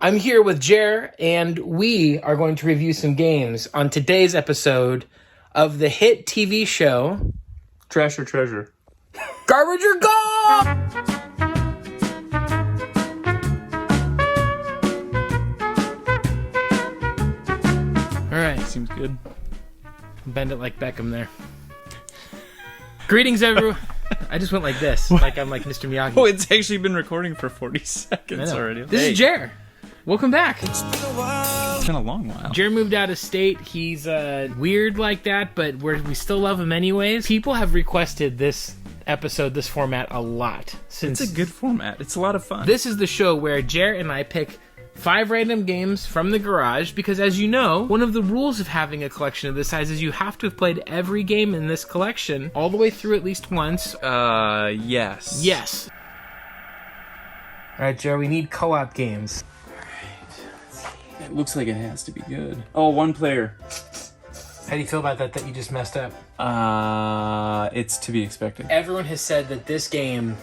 I'm here with Jer, and we are going to review some games on today's episode of the hit TV show Trash or Treasure. Garbage or Gold! Alright. Seems good. Bend it like Beckham there. Greetings, everyone. I just went like this, like I'm like Mr. Miyagi. Oh, it's actually been recording for 40 seconds already. This is Jer. Welcome back. It's been a long while. Jer moved out of state. He's weird like that, but we still love him anyways. People have requested this episode, this format, a lot. It's a good format. It's a lot of fun. This is the show where Jer and I pick 5 random games from the garage, because as you know, one of the rules of having a collection of this size is you have to have played every game in this collection all the way through at least once. Yes. Yes. Alright, Jer, we need co-op games. It looks like it has to be good. Oh, one player. How do you feel about that you just messed up? It's to be expected. Everyone has said that this game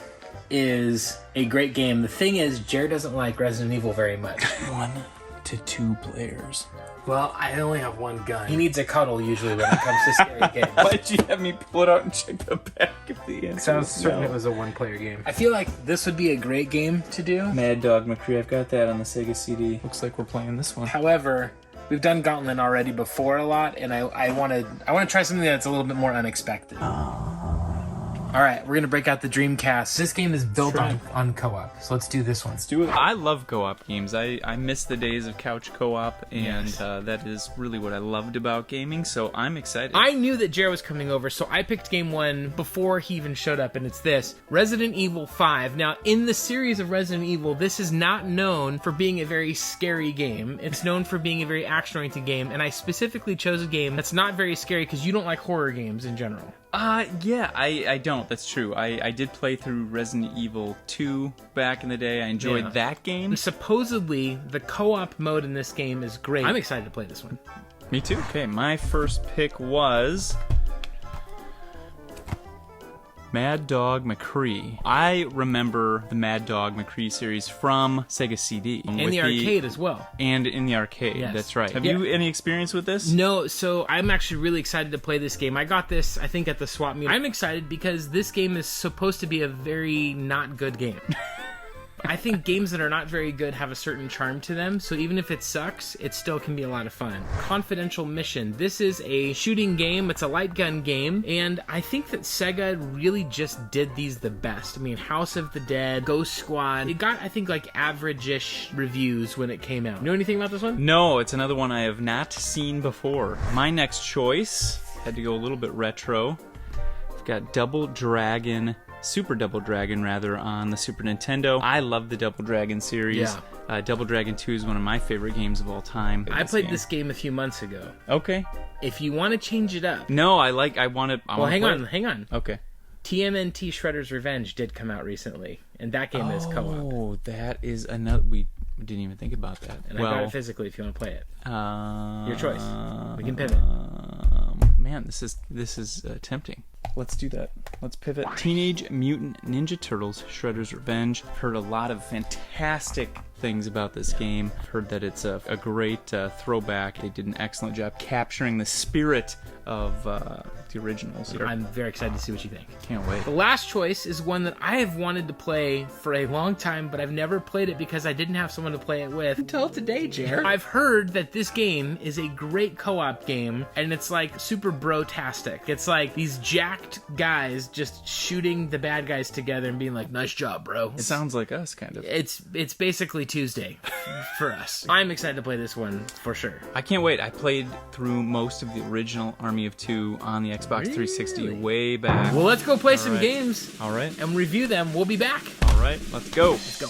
is a great game. The thing is, Jared doesn't like Resident Evil very much. 1 to 2 players. Well, I only have one gun. He needs a cuddle usually when it comes to scary games. Why'd you have me pull it out and check the back of the answer? So I was certain it was a one-player game. I feel like this would be a great game to do. Mad Dog McCree, I've got that on the Sega CD. Looks like we're playing this one. However, we've done Gauntlet already before a lot, and I want to try something that's a little bit more unexpected. All right, we're gonna break out the Dreamcast. This game is built on co-op, so let's do this one. Let's do it. I love co-op games. I miss the days of couch co-op, and that is really what I loved about gaming, so I'm excited. I knew that Jared was coming over, so I picked game 1 before he even showed up, and it's this, Resident Evil 5. Now, in the series of Resident Evil, this is not known for being a very scary game. It's known for being a very action-oriented game, and I specifically chose a game that's not very scary because you don't like horror games in general. Yeah, I don't. That's true. I did play through Resident Evil 2 back in the day. I enjoyed that game. Supposedly, the co-op mode in this game is great. I'm excited to play this one. Me too. Okay, my first pick was Mad Dog McCree. I remember the Mad Dog McCree series from Sega CD. And the arcade as well. And in the arcade, yes. That's right. Have you any experience with this? No, so I'm actually really excited to play this game. I got this, I think, at the swap meet. I'm excited because this game is supposed to be a very not good game. I think games that are not very good have a certain charm to them, so even if it sucks, it still can be a lot of fun. Confidential Mission. This is a shooting game, it's a light gun game, and I think that Sega really just did these the best. I mean, House of the Dead, Ghost Squad, it got, I think, like average-ish reviews when it came out. You know anything about this one? No, it's another one I have not seen before. My next choice, had to go a little bit retro. I've got Super Double Dragon, on the Super Nintendo. I love the Double Dragon series. Yeah. Double Dragon 2 is one of my favorite games of all time. I played this game a few months ago. Okay. If you want to change it up. No, I want to. Well, hang on. Okay. TMNT Shredder's Revenge did come out recently, and that game is co-op. Oh, that is another. We didn't even think about that. And I got it physically if you want to play it. Your choice. We can pivot. Man, this is tempting. Let's do that. Let's pivot. Teenage Mutant Ninja Turtles Shredder's Revenge. I've heard a lot of fantastic things about this game. I've heard that it's a great throwback. They did an excellent job capturing the spirit of the originals here. I'm very excited to see what you think. Can't wait. The last choice is one that I have wanted to play for a long time, but I've never played it because I didn't have someone to play it with until today, Jer. I've heard that this game is a great co-op game, and it's like super bro-tastic. It's like these jacked guys just shooting the bad guys together and being like, nice job, bro. It sounds like us, kind of. It's basically Tuesday for us. I'm excited to play this one for sure. I can't wait. I played through most of the original Army of Two on the Xbox 360 way back. Well, let's go play some games. All right. And review them. We'll be back. All right. Let's go. Let's go.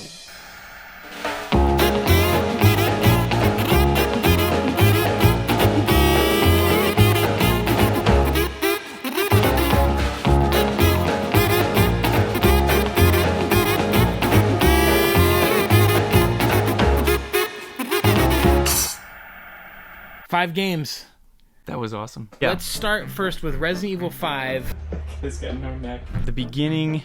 Five games. That was awesome. Yeah. Let's start first with Resident Evil 5. This got no neck. The beginning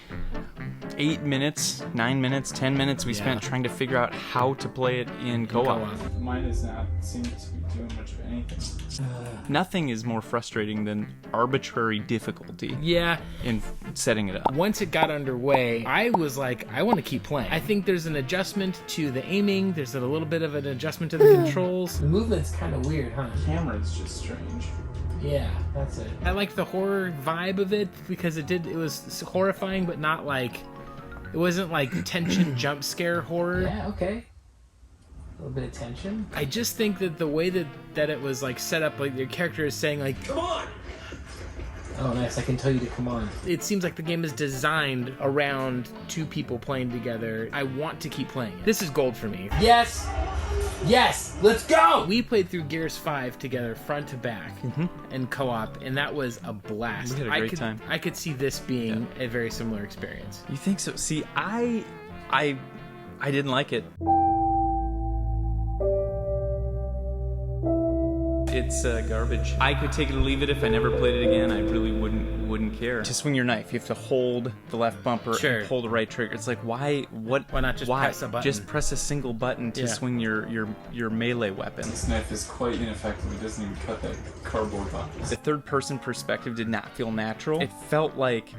8 minutes, 9 minutes, 10 minutes we spent trying to figure out how to play it in co-op. Mine does not seem to be doing much of anything. Nothing is more frustrating than arbitrary difficulty Yeah. in setting it up. Once it got underway, I was like, I want to keep playing. I think there's an adjustment to the aiming. There's a little bit of an adjustment to the controls. The movement's kind of weird, huh? The camera's just strange. Yeah, that's it. I liked the horror vibe of it because it was horrifying, but not like, it wasn't like tension jump scare horror. Yeah, okay. A little bit of tension. I just think that the way that it was like set up, like your character is saying like, come on! Oh, nice. I can tell you to come on. It seems like the game is designed around two people playing together. I want to keep playing it. This is gold for me. Yes! Yes! Let's go! We played through Gears 5 together, front to back, and co-op, and that was a blast. We had a great time. I could see this being a very similar experience. You think so? See, I didn't like it. It's garbage. I could take it or leave it. If I never played it again, I really wouldn't care. To swing your knife, you have to hold the left bumper and pull the right trigger. It's like, why not just press a button? Just press a single button to swing your melee weapon. This knife is quite ineffective. It doesn't even cut that cardboard box. The third-person perspective did not feel natural. It felt like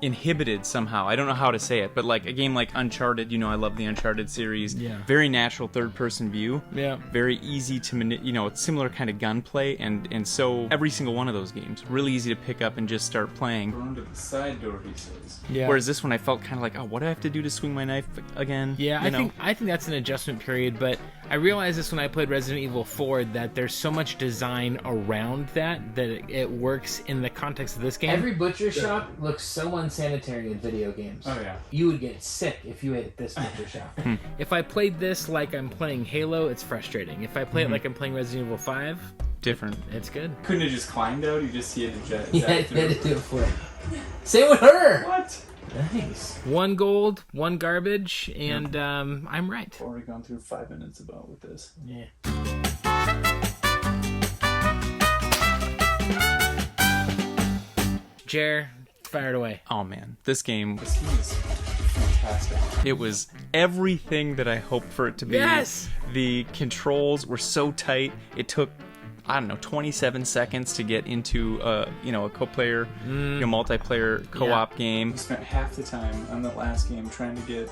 inhibited somehow. I don't know how to say it, but like a game like Uncharted, I love the Uncharted series. Yeah. Very natural third-person view. Yeah. Very easy to it's similar kind of gunplay, and so every single one of those games really easy to pick up and just start playing. Run to the side door, he says. Yeah. Whereas this one, I felt kind of like, oh, what do I have to do to swing my knife again? Yeah, I think that's an adjustment period, but I realized this when I played Resident Evil 4 that there's so much design around that it works in the context of this game. Every butcher shop looks so unsanitary in video games. Oh yeah. You would get sick if you ate at this butcher shop. If I played this like I'm playing Halo, it's frustrating. If I play it like I'm playing Resident Evil 5, different. It's good. Couldn't have just climbed out? You just had to jet. Yeah, you had to do it for it. Say with her! What? Nice. 1 gold, 1 garbage, and I'm right. I've already gone through 5 minutes about with this. Yeah. Jer, fire it away. Oh man, this game is fantastic. It was everything that I hoped for it to be. Yes! The controls were so tight. It took, 27 seconds to get into a co-player, multiplayer co-op game. We spent half the time on the last game trying to get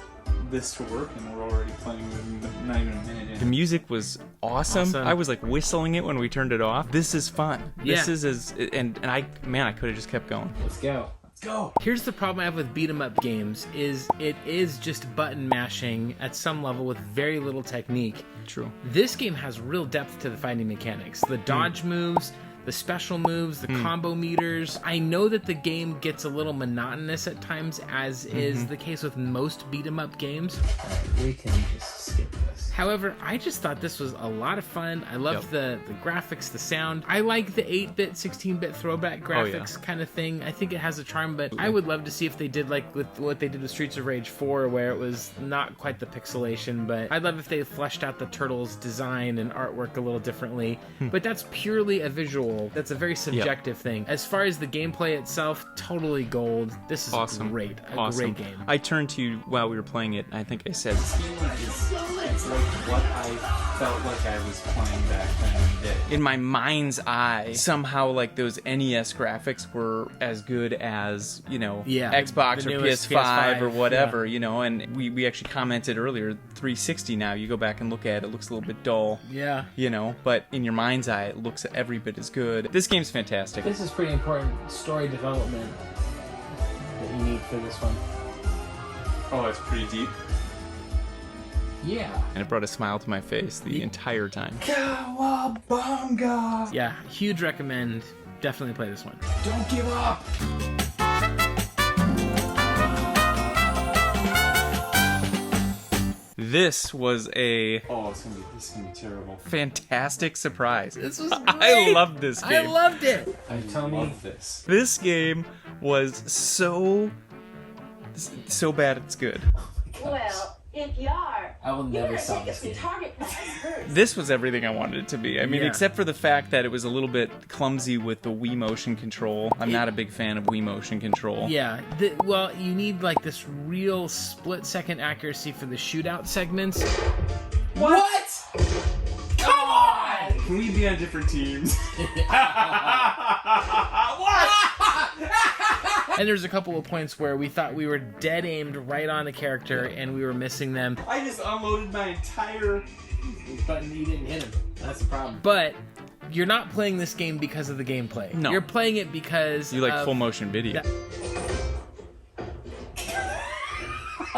this to work, and we're already playing with not even a minute in. The music was awesome. I was like whistling it when we turned it off. This is fun. Yeah. This is and I could have just kept going. Let's go. Go. Here's the problem I have with beat 'em up games is it is just button mashing at some level with very little technique. True. This game has real depth to the fighting mechanics. The dodge moves, the special moves, the combo meters. I know that the game gets a little monotonous at times, as is the case with most beat 'em up games. We can just skip this. However, I just thought this was a lot of fun. I loved the graphics, the sound. I like the 8-bit, 16-bit throwback graphics kind of thing. I think it has a charm, but I would love to see if they did like with what they did with Streets of Rage 4, where it was not quite the pixelation, but I'd love if they fleshed out the turtles' design and artwork a little differently. But that's purely a visual. That's a very subjective thing. As far as the gameplay itself, totally gold. This is awesome. Great. Great game. I turned to you while we were playing it. I think I said, this game it's like what I felt like I was playing back then in the day. In my mind's eye, somehow like those NES graphics were as good as, Xbox or PS5 or whatever, and we actually commented earlier, 360 now, you go back and look at it, it looks a little bit dull. Yeah. But in your mind's eye, it looks every bit as good. This game's fantastic. This is pretty important story development that you need for this one. Oh, it's pretty deep. Yeah. And it brought a smile to my face the entire time. Cowabunga! Yeah, huge recommend. Definitely play this one. Don't give up! This was a this is gonna be terrible. Fantastic surprise. This was great. I loved this game. I loved it. I love this. This game was so bad it's good. Well, if you are, I will never sell this game. This was everything I wanted it to be. I mean, Yeah. except for the fact that it was a little bit clumsy with the Wii motion control. I'm not a big fan of Wii motion control. Yeah, well, you need like this real split-second accuracy for the shootout segments. What? Come on! Can we be on different teams? What? And there's a couple of points where we thought we were dead aimed right on a character and we were missing them. I just unloaded my entire... But you didn't hit him. That's the problem. But you're not playing this game because of the gameplay. No. You're playing it because You like of full motion video.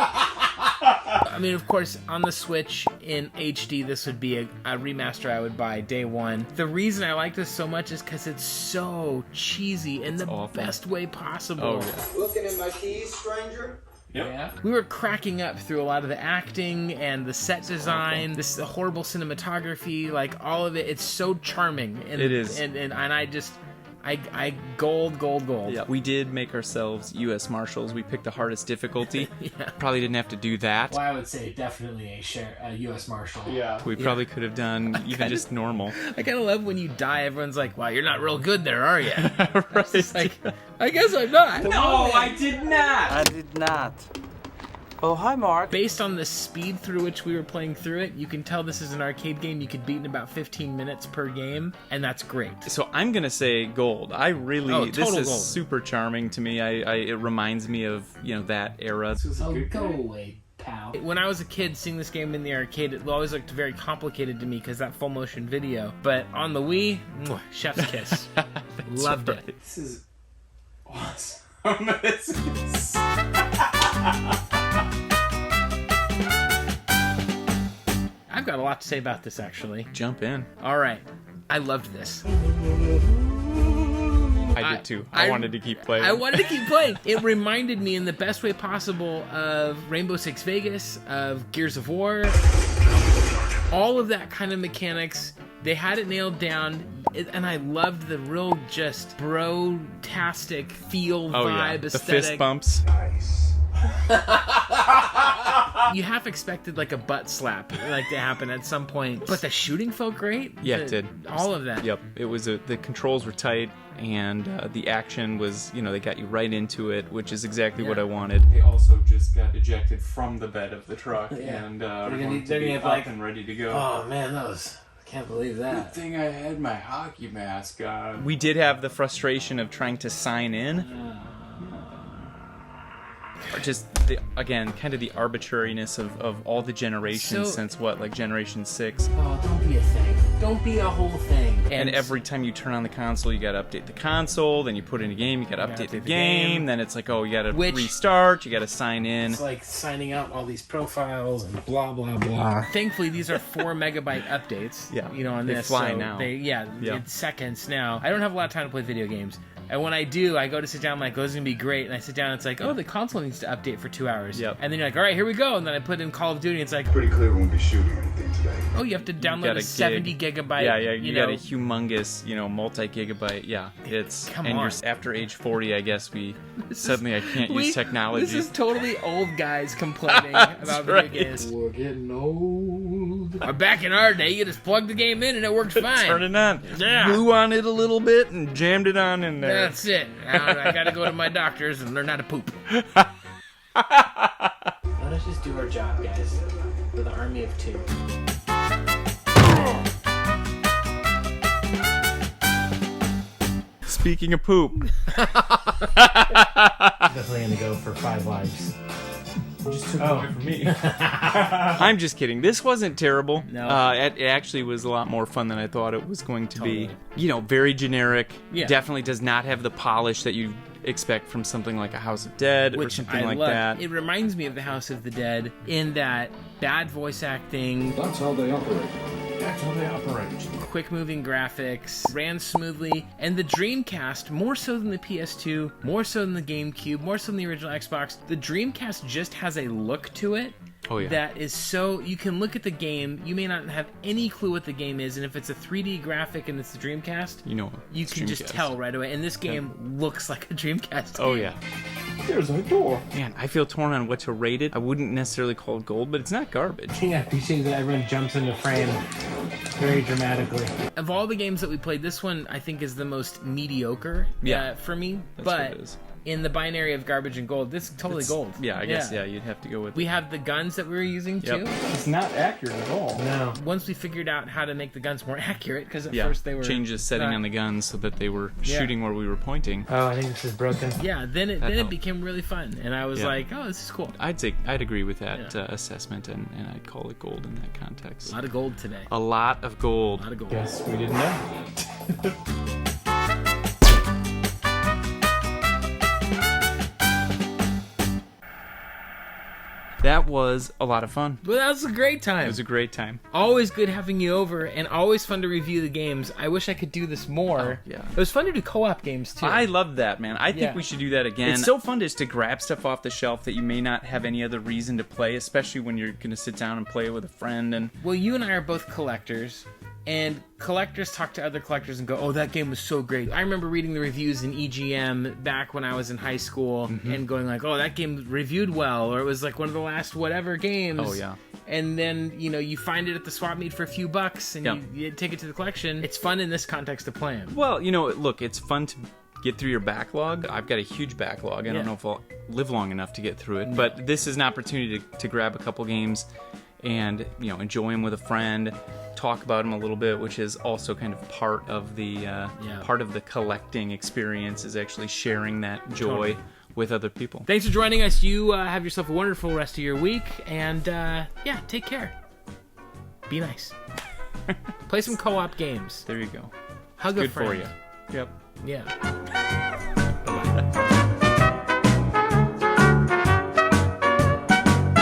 I mean, of course, on the Switch in HD, this would be a remaster I would buy day one. The reason I like this so much is because it's so cheesy in the awful. best way possible. Oh, yeah. Looking at my keys, stranger? Yeah. We were cracking up through a lot of the acting and the set design, the horrible cinematography, like all of it. It's so charming. And, It is. And I just... I gold. Yeah, we did make ourselves U.S. Marshals. We picked the hardest difficulty. Yeah. Probably didn't have to do that. Well, I would say definitely a U.S. Marshal. Yeah. We probably could have done even just normal. I kind of love when you die, everyone's like, wow, you're not real good there, are you? Right. It's like, I guess I'm not. No, I did not! I did not. Oh, hi, Mort. Based on the speed through which we were playing through it, you can tell this is an arcade game you could beat in about 15 minutes per game, and that's great. So I'm gonna say gold. I really Oh, this total is gold. super charming to me. It reminds me of that era. This was a good game. away, pal. When I was a kid, seeing this game in the arcade, it always looked very complicated to me because that full motion video. But on the Wii, chef's kiss. Loved it. This is awesome. This is... I've got a lot to say about this, actually. Jump in. All right. I loved this. I did too. I wanted to keep playing. I wanted to keep playing. It reminded me in the best way possible of Rainbow Six Vegas, of Gears of War, all of that kind of mechanics. They had it nailed down, and I loved the real just bro-tastic feel, vibe, The aesthetic. fist bumps. You half expected like a butt slap like to happen at some point, but the shooting felt great. Yeah, it did. All of that. Yep. It was the controls were tight, and the action was, they got you right into it, which is exactly what I wanted. They also just got ejected from the bed of the truck, and gonna wanted to they're be gonna up have, like- and ready to go. Oh man, I can't believe Good that. thing I had my hockey mask on. We did have the frustration of trying to sign in. Or just, again, kind of the arbitrariness of all the generations So- since, Generation 6. Oh, don't be a thing. Don't be a whole thing. And every time you turn on the console, you gotta update the console, then you put in a game, you gotta update the game, then it's like, oh, you gotta restart, you gotta sign in. It's like signing out all these profiles and blah blah blah. Thankfully, these are 4 megabyte updates. Yeah, on they this. fly so now. It's seconds now. I don't have a lot of time to play video games. And when I do, I go to sit down, I'm like, oh, this is going to be great. And I sit down, and it's like, oh, the console needs to update for 2 hours. Yep. And then you're like, all right, here we go. And then I put in Call of Duty, and it's like, Pretty clear we won't be shooting anything today. oh, you have to download got a a 70 gig. gigabyte. Yeah, you got know. a humongous, multi-gigabyte. Yeah, it's Come and on. you're after age 40, I guess I can't use technology. This is totally old guys complaining about video right. games. We're getting old. Back in our day, you just plug the game in and it works fine. Turn it on. Yeah. Blew on it a little bit and jammed it on in there. That's it. I gotta go to my doctors and learn how to poop. Let us just do our job, guys. With an army of 2. Speaking of poop, Definitely gonna go for 5 lives. Just took it away from me. I'm just kidding. This wasn't terrible. No. It actually was a lot more fun than I thought it was going to Totally. be. Very generic. Yeah. Definitely does not have the polish that you expect from something like a House of Dead or Which something I like love. that. It reminds me of the House of the Dead in that bad voice acting, That's how they operate. That's how they operate. quick moving graphics, ran smoothly, and the Dreamcast, more so than the PS2, more so than the GameCube, more so than the original Xbox, the Dreamcast just has a look to it. Oh, yeah. That is so, you can look at the game, you may not have any clue what the game is, and if it's a 3D graphic and it's the Dreamcast, You you it's can just Dreamcast. tell right away. And this game looks like a Dreamcast Oh game. yeah. There's my door. Man, I feel torn on what to rate it. I wouldn't necessarily call it gold, but it's not garbage. Yeah, appreciate that everyone jumps into frame very dramatically. Of all the games that we played, this one I think is the most mediocre for me. That's but what it is. in the binary of garbage and gold, this is totally gold. Yeah, I guess, you'd have to go with We have the guns that we were using too. It's not accurate at all. No. Once we figured out how to make the guns more accurate, because at Yeah, first they were... change the setting on the guns so that they were shooting where we were pointing. Oh, I think this is broken. Yeah, then it helped. became really fun, and I was like, oh, this is cool. I'd agree with that assessment, and I'd call it gold in that context. A lot of gold today. A lot of gold. A lot of gold. Guess we didn't know. That was a lot of fun. Well, that was a great time. It was a great time. Always good having you over, and always fun to review the games. I wish I could do this more. Yeah. It was fun to do co-op games, too. I loved that, man. I think we should do that again. It's so fun just to grab stuff off the shelf that you may not have any other reason to play, especially when you're going to sit down and play it with a friend. And well, you and I are both collectors, and collectors talk to other collectors and go, oh, that game was so great. I remember reading the reviews in EGM back when I was in high school and going like, oh, that game reviewed well, or it was like one of the last whatever games. Oh, yeah. And then, you find it at the swap meet for a few bucks, and you take it to the collection. It's fun in this context to play them. Well, look, it's fun to get through your backlog. I've got a huge backlog. I don't know if I'll live long enough to get through it, but this is an opportunity to grab a couple games and, enjoy them with a friend, talk about them a little bit, which is also kind of part of the collecting experience, is actually sharing that joy with other people. Thanks for joining us. You have yourself a wonderful rest of your week, and take care. Be nice. Play some co-op games. There you go. Hug Good a friend. for you. Yep. Yeah.